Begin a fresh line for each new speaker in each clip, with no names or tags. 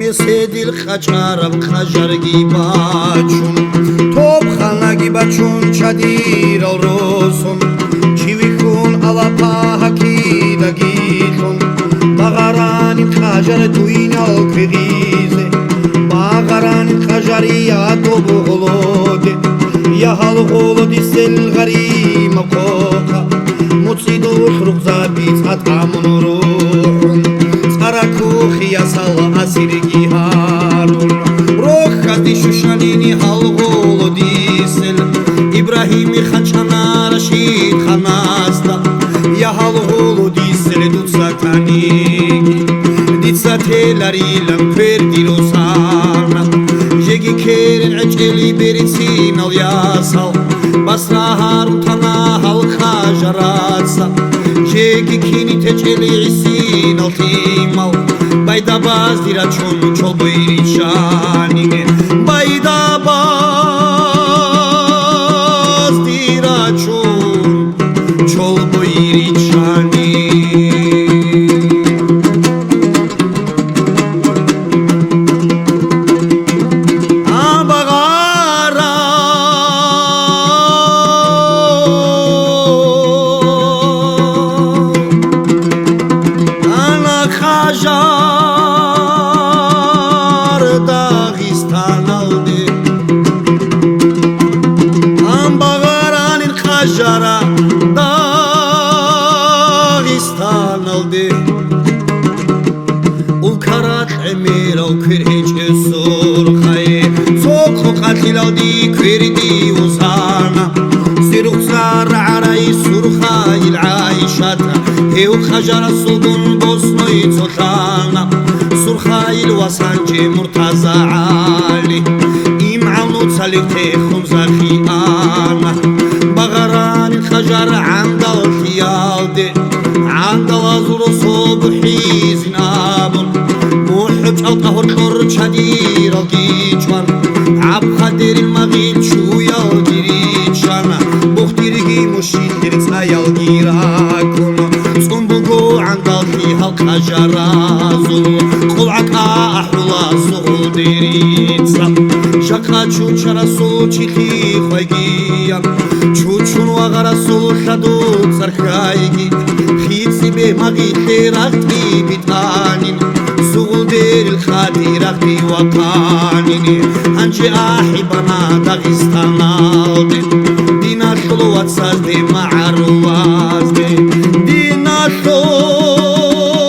ესედი ხაჭარა ხაჟარგი ბაჩუნ თობ ხანაგი ბაჩუნ ჩადირალ როსონ ჩივიხუნ ალაფაჰაკი დაგიხუნ ბაღარანი ხაჟარ დუინალ ქრიზე ბაღარანი ხაჟარია დობოლოდე იაჰალ ღოლოდი სელ ღარიმა ყოხა მოციდო ხრუღზაბი წატამნურუნ წარაკუხია სალა ასირგი ჰარუნ როხადი შუშანინი ჰალ ღოლოდი სელ იბრაჰიმი ხაჩანა რაშიდ ხანასტა იაჰალ ღოლოდი სელ დუცაკანი დიცათელარი ლამფერდი როსანა ჟეგი ქერენ აჭელი ბერიცინალ იასალ بسرا هاروتانا هالخا جراتسا جيكي كيني تجلي عسين الخيمال بايدا باز ديرا چون چول بيري شانيني بايدا باز ديرا چون چول بيري شانيني Jara Dağistan aldı Ulkarat emir al kürhiç surkayı Soğuk katil aldı kürdi uzana Sirukzar arayı surkayı ayşata Hev khajara sulbun bosnoy totana Surkayı vasancı murtaza ali İm'anu tsalikte khumzafi ana بغران الخجر عند الخيال عند الأزر صبحي زناب محب القهر حر شدير القيشور عب خدر المغيل شو يالجريد شانا بخترقي مشير تسايا القيراكم صنبقو عند الخيها الخجر زل قلعك أحولا صغل ديريد شقا چوچرا سوچي خي خوغيا چوچون وغرا سوخدو سرخايگي خيتسي بمغي خيرختي بتانين سوغل دير الخادي رختي وطانيني هنجي احبنا داغستان الدي دينا خلوات سازدي معروات دي دينا خلوات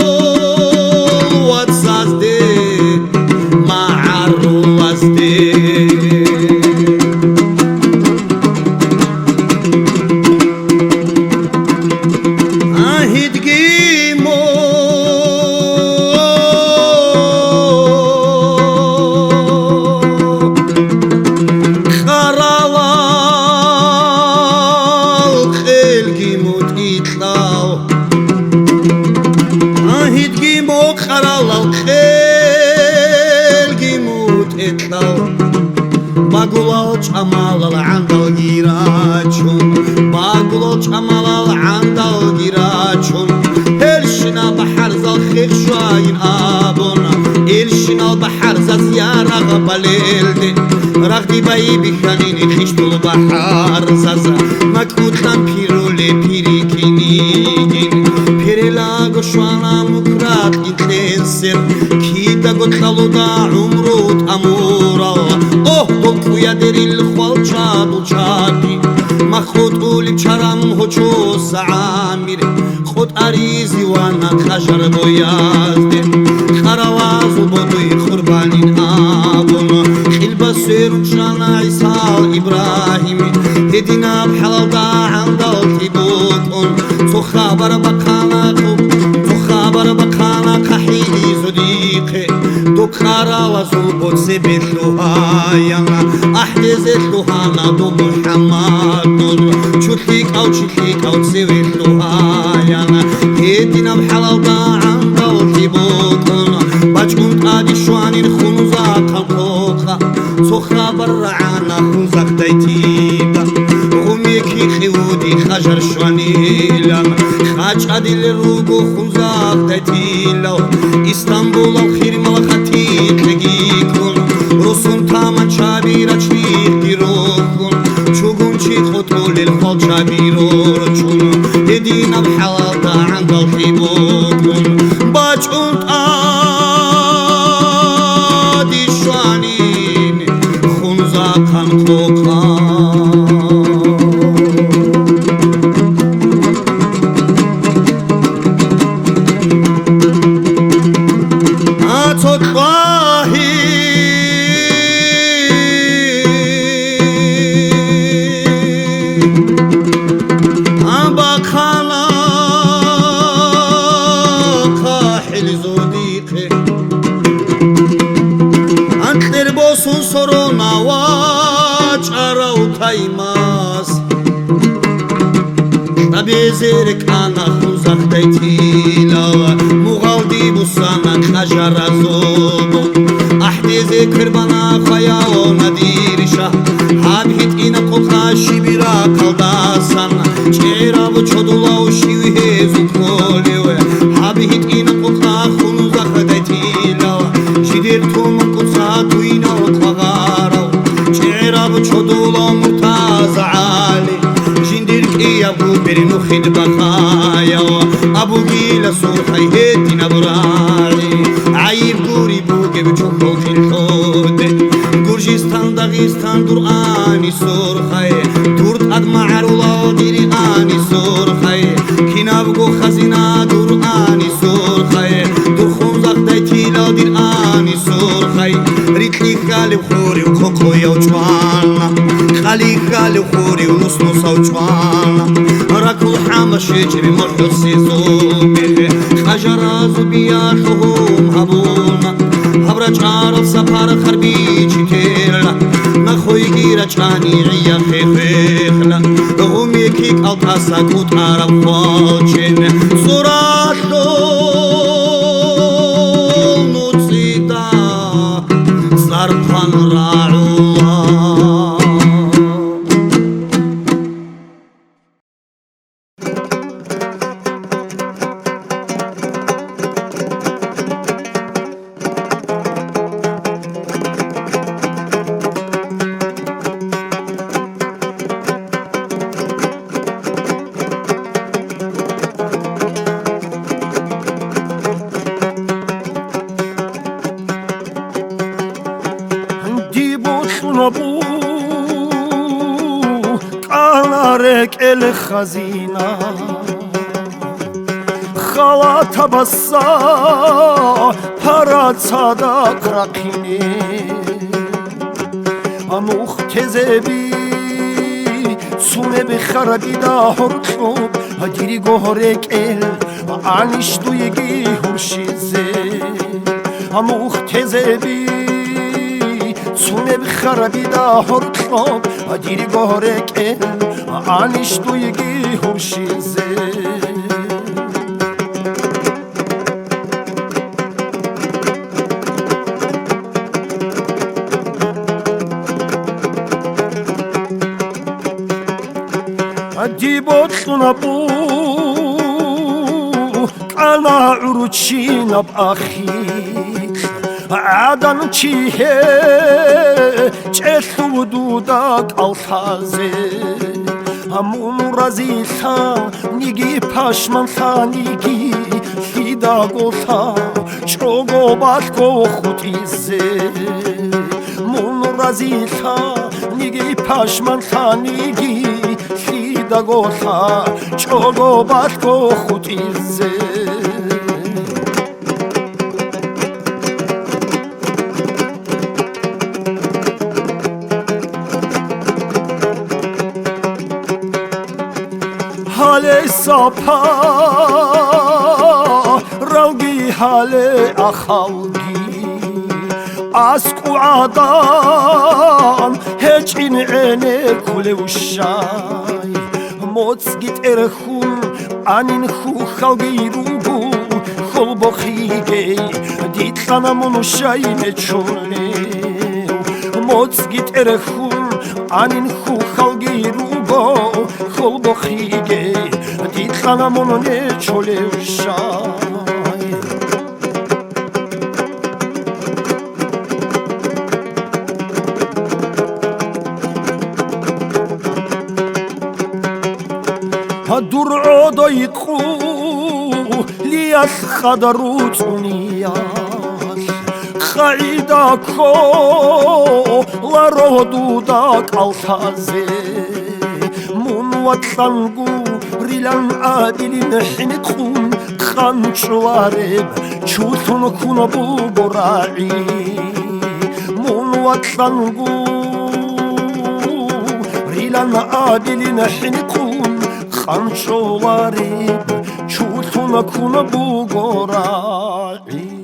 سازدي معروات دي باقولو چمالال عندال گیراچون باقولو چمالال عندال گیراچون هرشنا بحر زال خيخ شواين آبونا هرشنا بحر زال زيارة غباليلدي رغدي باي بخانيني خشتو البحر زازا مكوتلان بيرولي بيري كينيجين بيريلاغو شوانا مكرات انتنسر كيدا قتلالو دا عمروت أمورا يا دري الخوالشا دولشابي ما خود قولي بشرم هوچو سعامير خود أريزي وانا خجر بويازدي خروازو بودوي خربانين آبون خلبا سيرون شانا عيسال إبراهيمي هدينا بحلال دا عندال تيبوتون تو خبر بقانا خوب تو خبر بقانا قحيدي صديقي دوك خروازو بود سبتلوهايانا أحدثتلوهانا دو محمد نور شوتليك أو تسويتلوهايانا هدينا بحلال دا عندال تيبوتون باجكون قادي شوانين خنوزاك القوخا تو خبر رعانا خنزاك دايتيبا غميكي خيودي خجر شوانيلا خاج عدل الروغو خنزاك دايتيلا اسطنبول الخير ملخاتيك خبيرور چون هدينا بحالتا عند الخيبوكم باجون آدي شوانين خنزا كان بزرك أنا خوزك ديتيلا مغالدي بوسانا خجر زوبو أحدي ذكر بنا خياو نديرشا حبيت إنا قلقا شبيرا قلداسان چيرا بچودولا وشيوه زوكوليو حبيت إنا قلقا خوزك ديتيلا جدير توم قلقا توينا وطغارو چيرا بچودولا مرتازع عالي يا ابو برنو خد بخايا ابو جيل صوحي هدي نبراعي عيب قوري بوكي بچوكو في الحود گرجستان داغستان دراني سرخي دورت ادمع رولا ديري اني سرخي كينابغو خزينة دراني سرخي درخون زغداي تيلا دير اني سرخي ريتلي خالي بخوري وكوكو يا وجوانا خالي خالي وخوري ونص نص وجوانا راكو حامة شجري مرحو سيزومي خجرة زبيا شهوم هبونا هبرج عارف سفر خربيجي تيرلا نخوي جيرا جاني عيا خيخلا غومي كيك التاسا كوت عرب فوجين صراشو نوتسيدا صرفان راعوها الخزينة خالات بصا هرات صدق رقيني أموخ تزبي سومه بخربي دا هرطلوب هديري جوهرك عنيش دويجي هرشيزي أموخ تزبي سومه بخربي دا هرطلوب هديري جوهرك عنيش دويجي هرشيزي ديبوتنا بو أنا عروتشينا بأخي عادن چيه چلو دوداك الخازي همون رزيتا نيجي پاشمن تا نيجي فيدا گوتا چوگو باتكو خوتيزي مون رزيتا نيجي پاشمن تا نيجي فيدا گوتا چوگو باتكو خوتيزي حال ساپا روگی حال اخالگی اسکو عادان هیچ این عینه کل وشای موتسگیت ارخون انین خو خالگی روگو خل بخیگی دیت خانمون شایمه چونه موتسگیت ارخون انین خو خالگی روگو خل بخیگی دیت خانمون چوله وشای დურყო იყო ლიას ხადრუწუნია ხაიდა ხო ლაროდუდა კალთაზე მუნვატლანგუ რილან ადილინ ჰინიკუნ ხანჩვარებ ჩუთუნ ქუნობუ ბორაი მუნვატლანგუ რილან ადილინ ჰინიკუნ ხანჩვარებ ჩუთუნ ქუნობუ ბორაი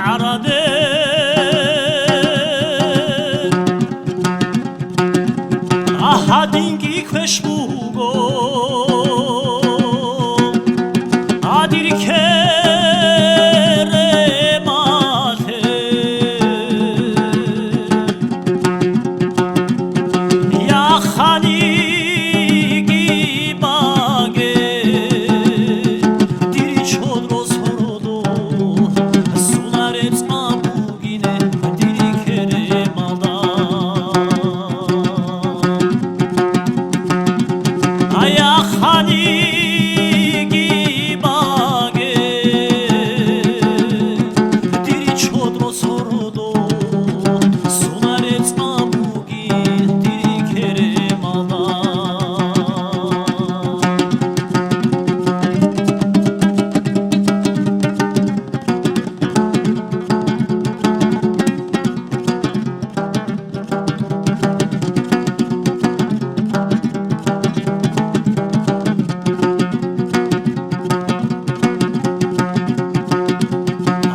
عرده ahadingi kveşbugo adir kere mate ya khani gibage diri chodro sorodo sunarets abugine diri kere malda Ayakhani gibage diri chodro sorodo sunarets abugi diri kere malda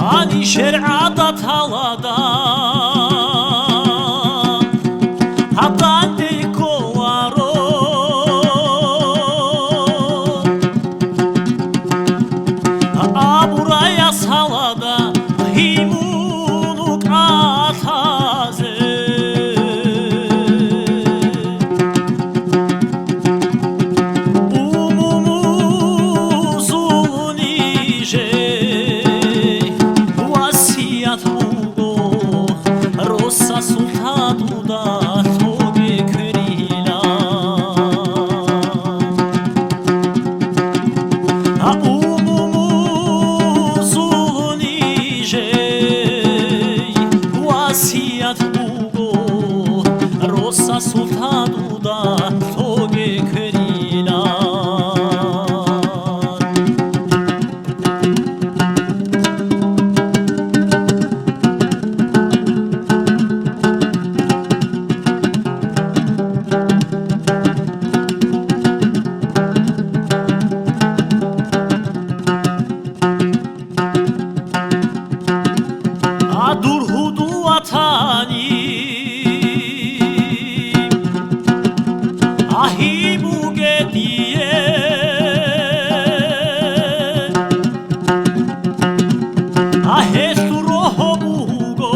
Ani şer'ada talada Hadan de kovaro Aburaya salada Himuluk ataze Umumuzun iже Rossa sultanu da toge körila A umumuzun iже Vasiyat bugo Rossa sultanu da toge körila Adur hudu atani Ahi buge diye Ahe suroho bugo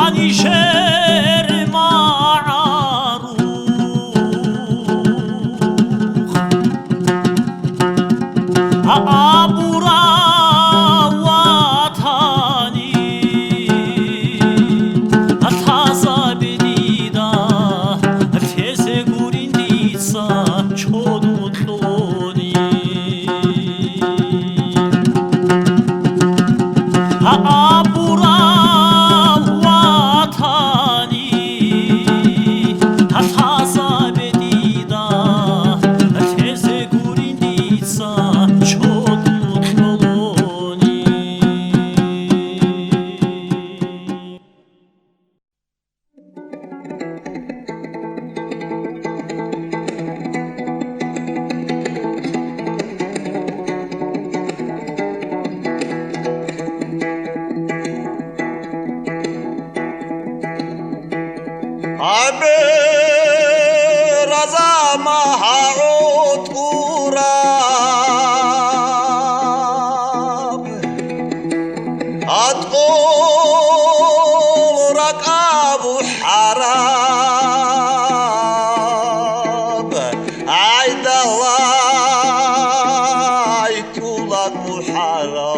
Ani sher ma'arukh Abura watani Ataza benida Teze gurinditsa çodutloni Abura watani Ataza benida Teze gurinditsa çodutloni
Abe raza mahaut urab Atqol rakabu harab Aydalay tulak muharab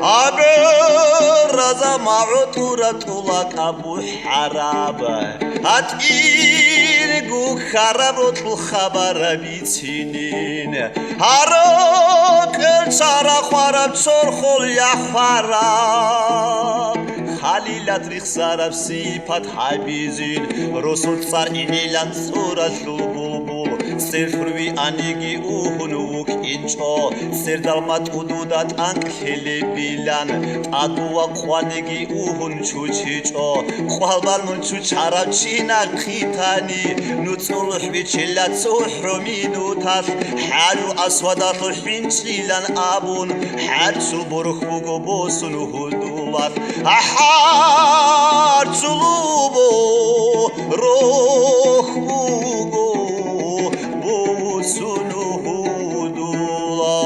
Abe raza ma'uturat ulak abu harab At'ir gu kharabot l'khabara bitsinin Harok el tzara khwarab tzor khol yakhwarab Khalilat rikhsarab sifat habizin Rosul tsar inilan tzurat lububu სერფრვი ანიგი უჰუნუქ ინჭო სერდალმატ უდუდა ტანკელებილან ტადუა ყვანიგი უჰუნ ჩუჩიჭო ყვალბალმუნ ჩუჩარა ჩინა ხითანი ნუწულხვი ჩილა წუჰრომინუთას ჰალუ ასვადალუ ჰინჩილან აბუნ ჰარცუ ბორხუგო ბოსუნ ჰუდუვას აჰარცულუბო როხუგო ბოსუნ ჰუდულა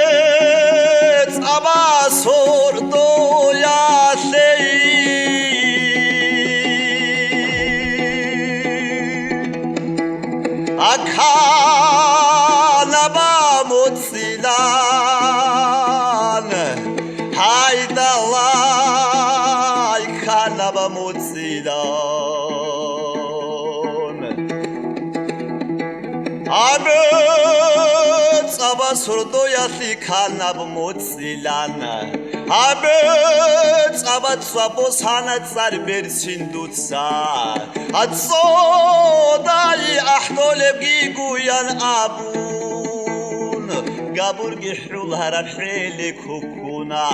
Abets abasor doyasei Akana bamutsilan Haydalay kana bamutsilan Abets abasor doyasi kana bamutsilan Abets abatsabosana tsar bersindutsa Atsodai ahdoleb giguyan abun Gabur gihrul harar hele kukuna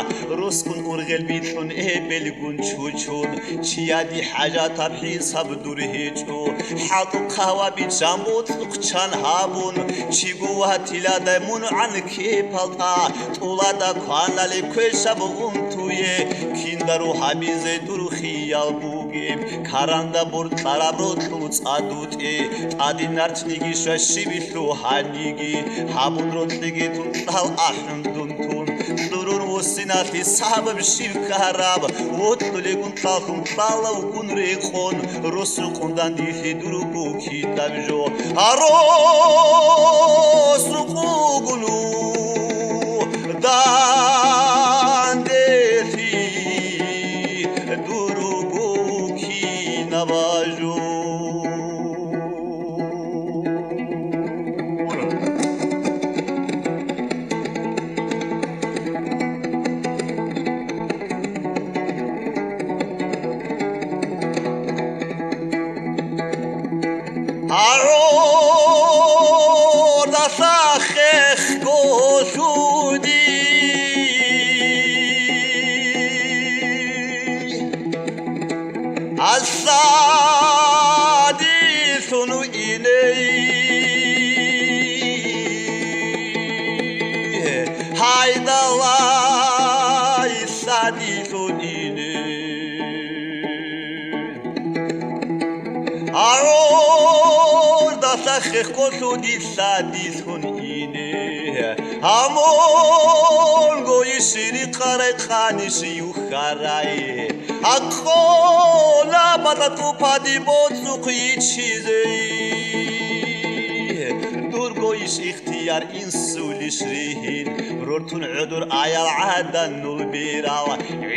Ruskun urgel bitun ebelgun chuchun Chiyadi hajat abhisab durhichu Hatu qawa bijamut uqchan habun Chiguwa tilada mun'an kepalta Tulada kwanale kweshab untuye Kindaru hamize duru khiyal bugim Karanda bur tarabrotlutz adute Adinartnigi shashibitlu hanigi Habun rotligi tuntal ahn duntun Durun wosinati sabab shivkarab Wotlulegun talhum tala ukun rekhon Rosu kundan dihi durugu kitabjo Arosu kugulu Dandeti durugu kinabajo Aroda sakhekh goshudi Asadi sunu iney Haydalay sadi sunu iney Aroda sakhekh goshudi sadi sunu iney Amol goyishiri qaray qanishi yukharay Akhola batatu padi botsuqi chizey Durgoyish ikhtiyar insulishrihin Rortun udur ayal adan nulbiral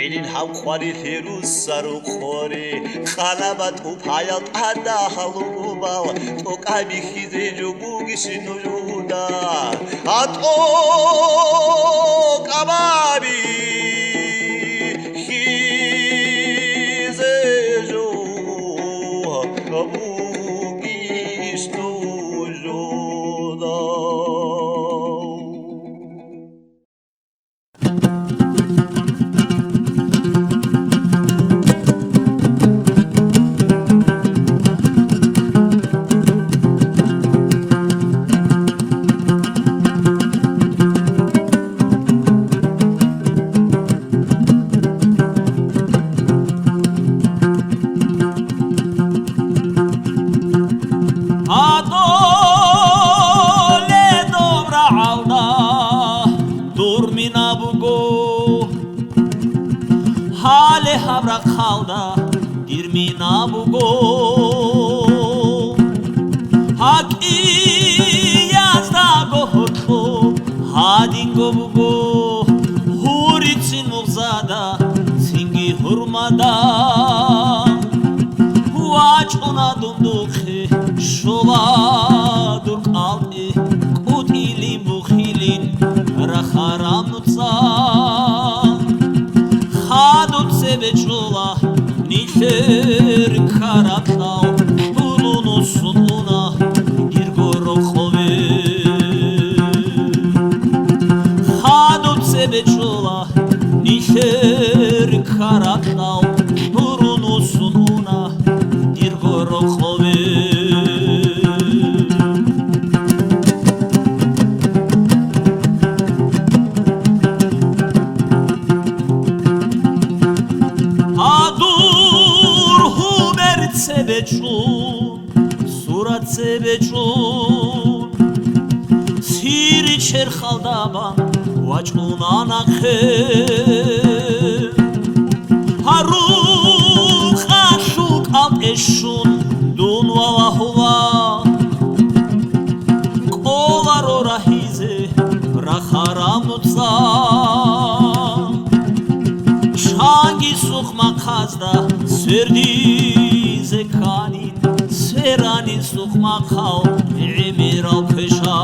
Ilin ham khwari thirus saru khori Khalabat upayal ada halubal Tokabi khize jobugish nujuda Ato kababi Dirminabugo Haki yazdago hotlo Hadingobugo Huritsin mugzada Singi hurmada Huach ona dumdukhe Sho
ჩოლადურ ყალტი კუტილი მუხილინ რახარამუცა ხადუცე ბეჭოლა ნიხერ ქარატაო ულუნუ სუნუნა გირგორო ხოვე ხადუცე ბეჭოლა ნიხერ ქარატაო ულუნუ სუნუნა გირგორო ხოვე სურათზე ბეჭუნ სირი ჩერხალდაბან ვაჭუნანახე ჰარუხაშუ კალტეშუნ დუნვალაჰულა ყოლარო რაჰიზე რახარამუცა ჩანგი სუხმა ხაზდა სერდიზე ქანი სერანი სუხმა ხაო ემირალ ფეშა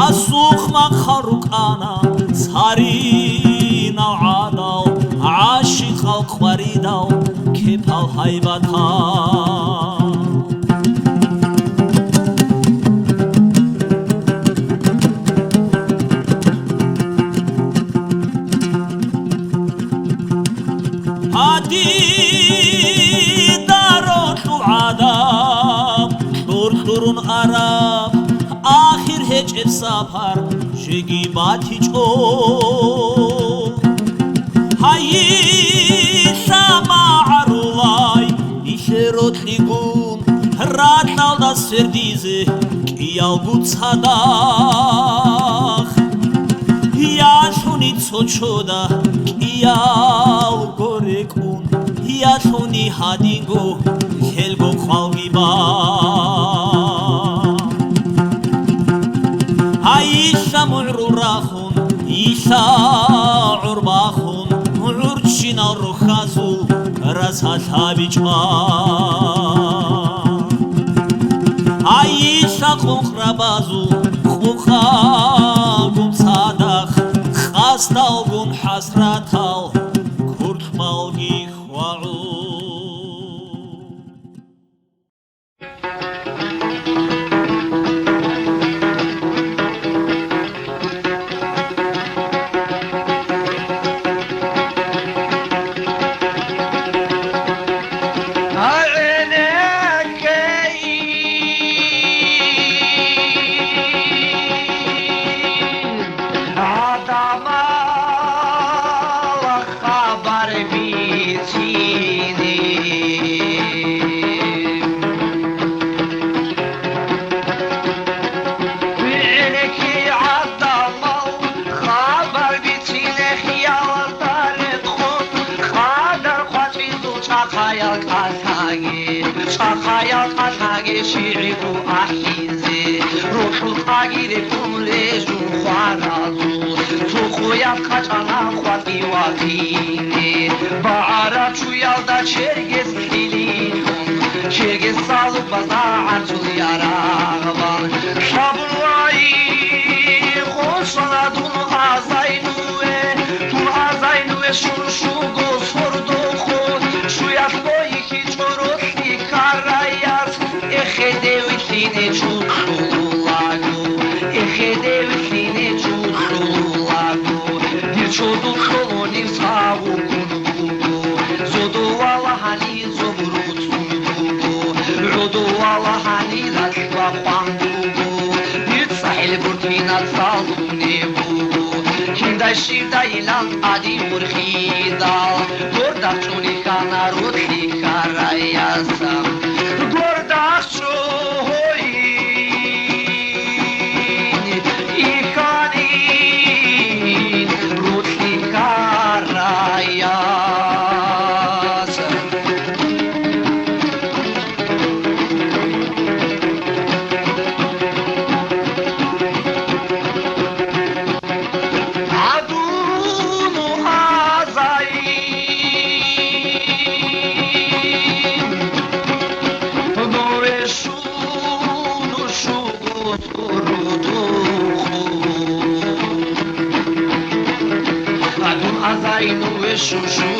ასუხმა ხარუკანა სარინა ადაო აშიყალ ყვარიდაო ქეფალ ჰაიბათა არაბ ახირ ჰეჭებს საფარ შეგიბათი ჭო ჰაი სამარულაი იშეროთლიგუნ რატალდა სერდიზე კიალ გუცადახ იაშუნი ცოჩოდა კიალ გორეკუნ იაშუნი ჰადინგო ჰელგო ხალგიბა მურურახუნ ისა ურბახუნ ურჩინა როხაზუ რასათაბიჭა აისა ყუხრაბაზუ ყუხა გუმცადახ ხასტალგუნ ჰასრათალ ქურთმალგი ხვაუ شيعو أحيزي روحو تاجيري كمليجو خوانازو توخويا كاچانا خواتي واتيني بعرب شو يالدا چرگز كيلينون چرگز سالو بزا عرجل ياراغبان شابلواي خوشانا دون هازاينوه دون هازاينوه شو شو گو سردو خود شو يالبوي كي چورسي كارayas Ехедеви сине чуцулагу, ехедеви сине чуцулагу, дирчоду солони саву кунугу, зодувала хани зобруцугу, родувала хани расла пангугу, дирцахел буртвина салунебу, киндай шивда илан ади мурхидал, гордах чуника народли караясам.
Adun azaynu ve şuşu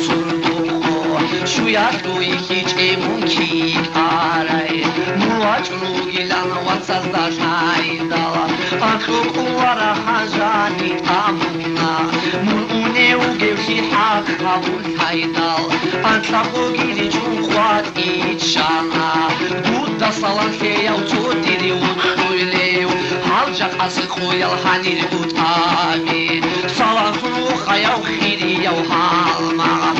surduko Şu yaşlı hiç emun ki aray Muvaçnu gilan vatsazda şaydala Akru kuvara hajani amuna Mun une ugevşi hak kabul haydal Antlaqo gili çunquat içana Budda salan feyav tutiri utuylev Halcaq asıl koyal hanir utami Salan sunu xayav xiri yav halma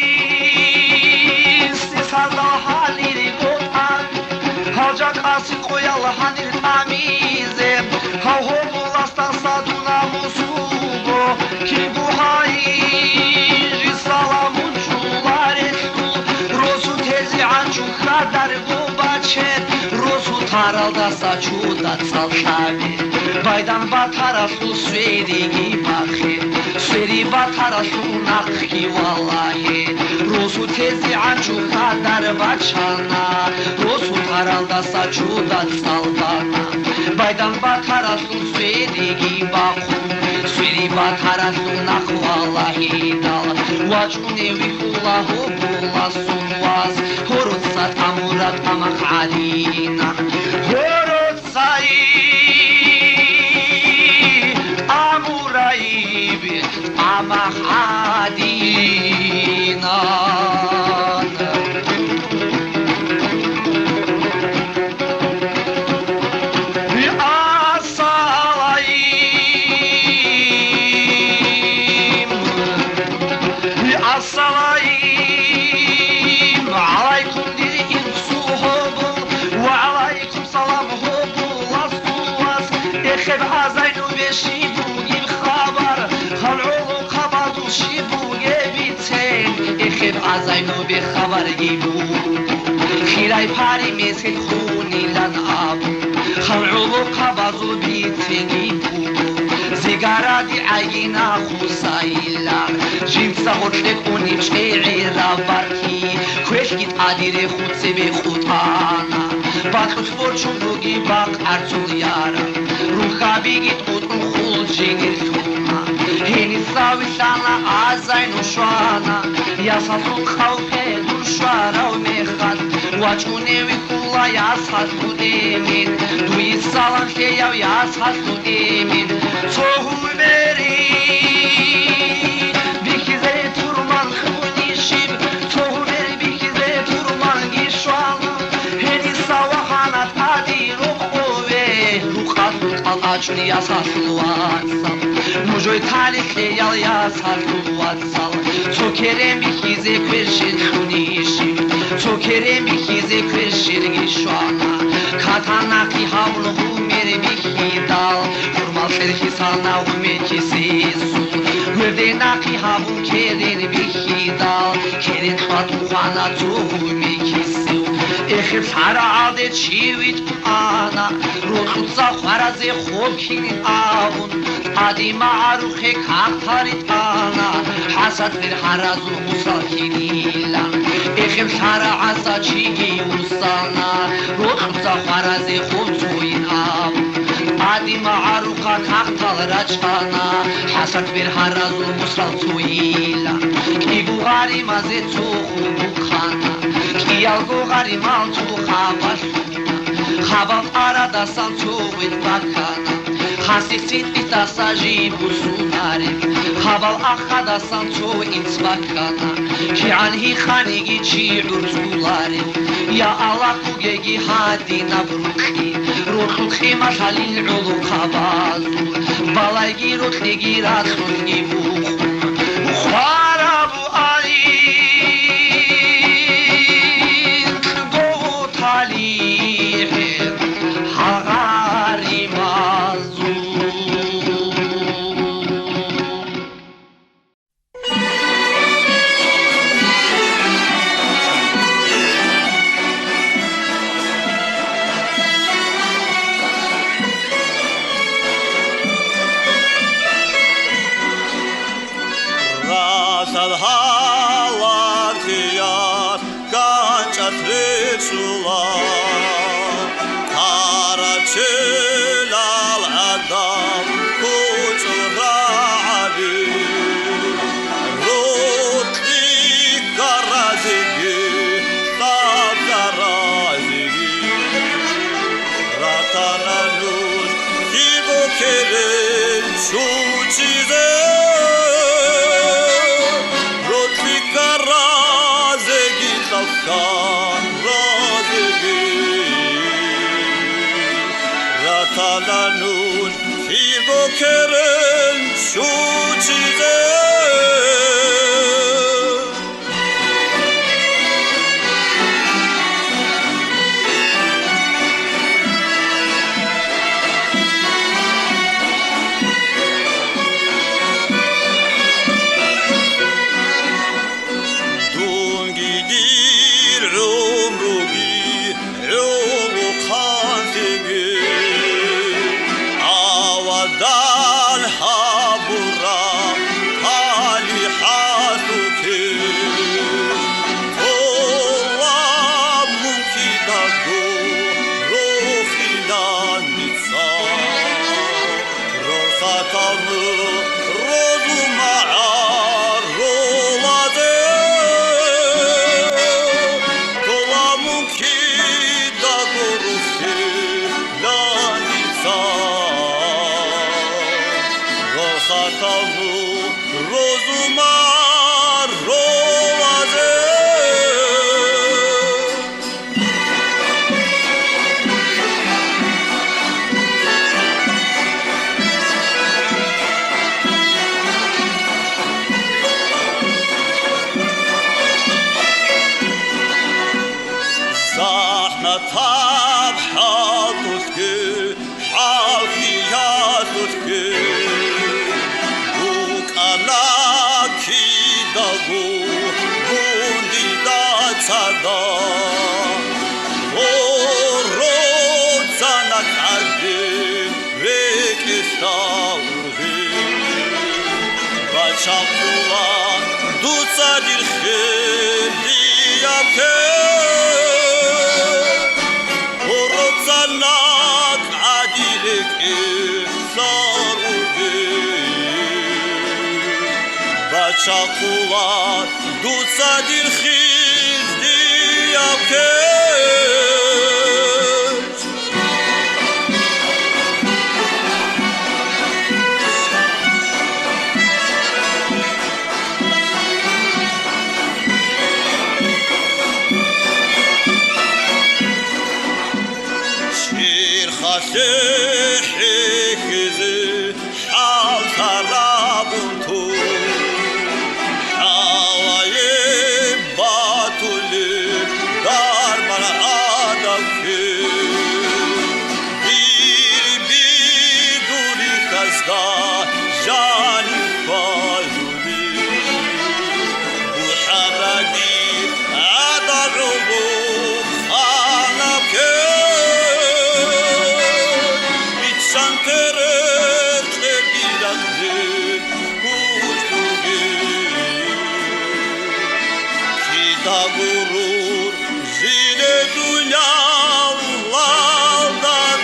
Halkasin sisanda hanir utan Halcaq asıl koyal hanir tamize Havho bulastan saduna musugo Ki bu hayır salamun çular estu Rosu tezi ançu kadar bu baçet Rosu taralda saçuda salşabi Baydan batara su sverigi bakhe Sveri batara su nakhi vallahi Rosu tezi ançu kadar baçana Rosu taralda saçuda salbana Baydan batara su sverigi bakhu Sveri batara su nakhi vallahi dal Vacune vikullahu bulasun vaz Horutsa tamurat amak alina Horutsai amuraybi amak adina Assalaim alaikum dirin suhubu Wa alaikum salam hubu Lasuvas Ekheb azaynu veshibu gil khabar Khal'ulu qabadu shibu gebiten Ekheb azaynu be khabar gibu Khiray pari mesket khuni lan abu Khal'ulu qabadu biten gibu Zigaradi ayina khusaylar Jinsa hotlek unim shqe'ira barki Kweshkit adire khutse be khutana Batkut forchun bugi baq artul yara Ruha bigit utun khul jigir tuma Heni sawi sana azaynu shwana Yasasun khawke dur shwara u mekhad Wachkunevi kula yashad kudemin Dui salam sheyav yashad kudemin Tohu beri Bikize turman khuni shib Tohu beri bikize turman gishwan Heni sawahanat adi rukhove Rukhat al achni yasad watsal Mujoy talih leyal yasad watsal Tokerem bikize kvershin khuni shib Tokerem bikize kvershin gishwana Katanaki havlu hu mere bikidal Kurmal serhi salna hu mekisisu Gövdenaki havun kerin bikidal Kerin hatu khana tu hu mekisiu Ekhib sara adet shivit ana Rokhutsa kharaze khob kinin avun Adi ma'arukhe kaktarit ana Hasad vir harazu musakinila Ekhib sara asa chigi usana Rokhutsa kharaze khob tuin avun Adi ma'aruka kaktal rachana Hasad vir harazu musakinila Kibu gari maze tu khana Kialgo gari mal tu khabashuna Khabal arada san tu with bakana Khasiftin itasaji busunare Khabal akhada san tu ins bakana Ki anhi khanigi chi urtulare Ya Allah kugegi hadi nabrukhi Rukhukhi mashalil ulu khabazu Balaygi rukhigi rakhungi bukhu Kharabu ayin Gohu talih Hagari mazu
של על אדם וצורעבי רותי קרזגי טב קרזגי רטננוש חיבו כבן שוצ'י זה רותי קרזגי טב קרזגי רטננוש חיבו כבן שוצ'י זה Şapula dutsa dilhe diyake Orotsanak adilek saruge Şapula dutsa dilhe diyake Gurur zine dünya Allah'tan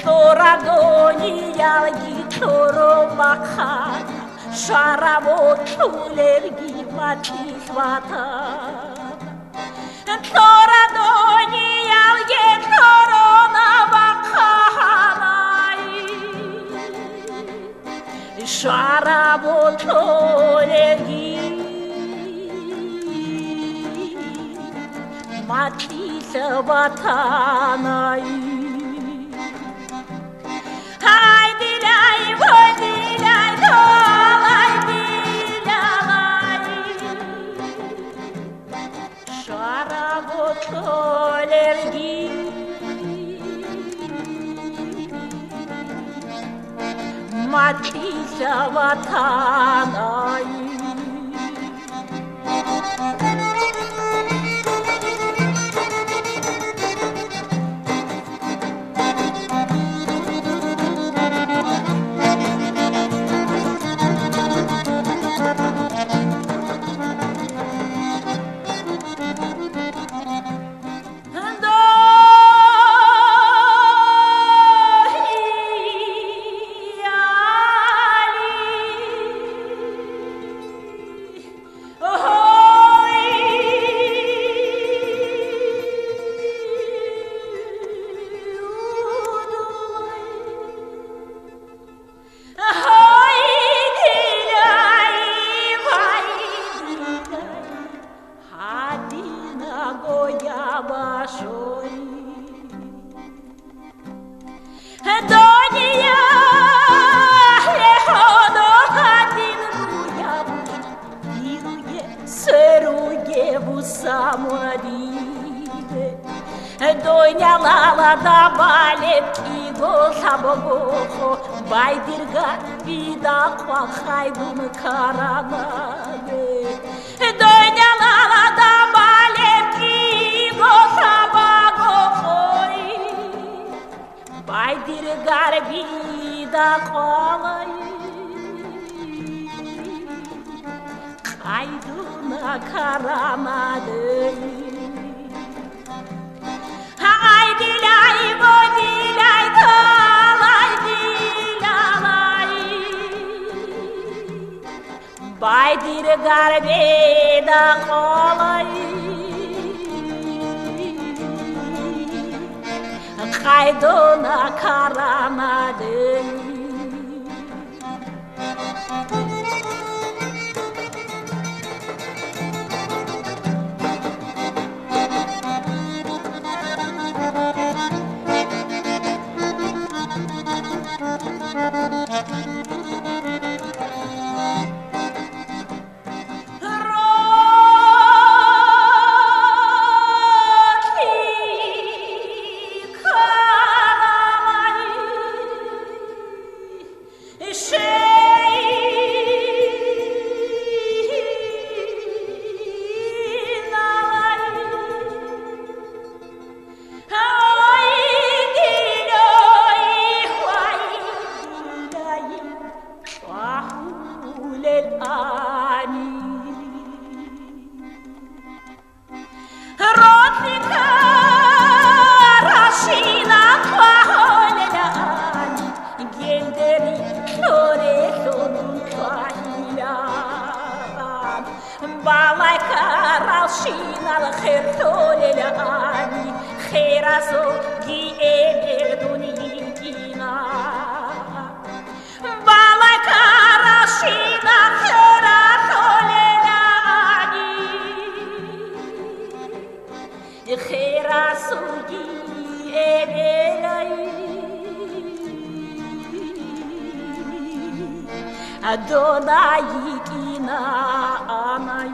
Tora doni yalgi toro bakana Շարավոթուլերգի մատիս վաթան Թորադոնիալ եթորոնա վախահանայի Շարավոթուլերգի մատիս վաթանայի Матися ватанай Дойняла да балепки го сабогохо Байдирга вида квахайдун каранаде Дойняла да балепки го сабогохо Байдирга вида квалай Хайдун каранаде Baydir garbeda kolay Kaydona karamadım Adonai kina anai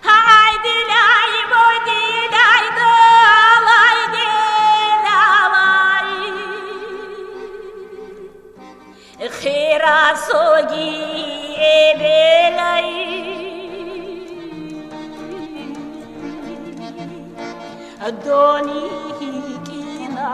Hay dilay bo dilay dolay dilay Khira sogi ebelay Adonai kina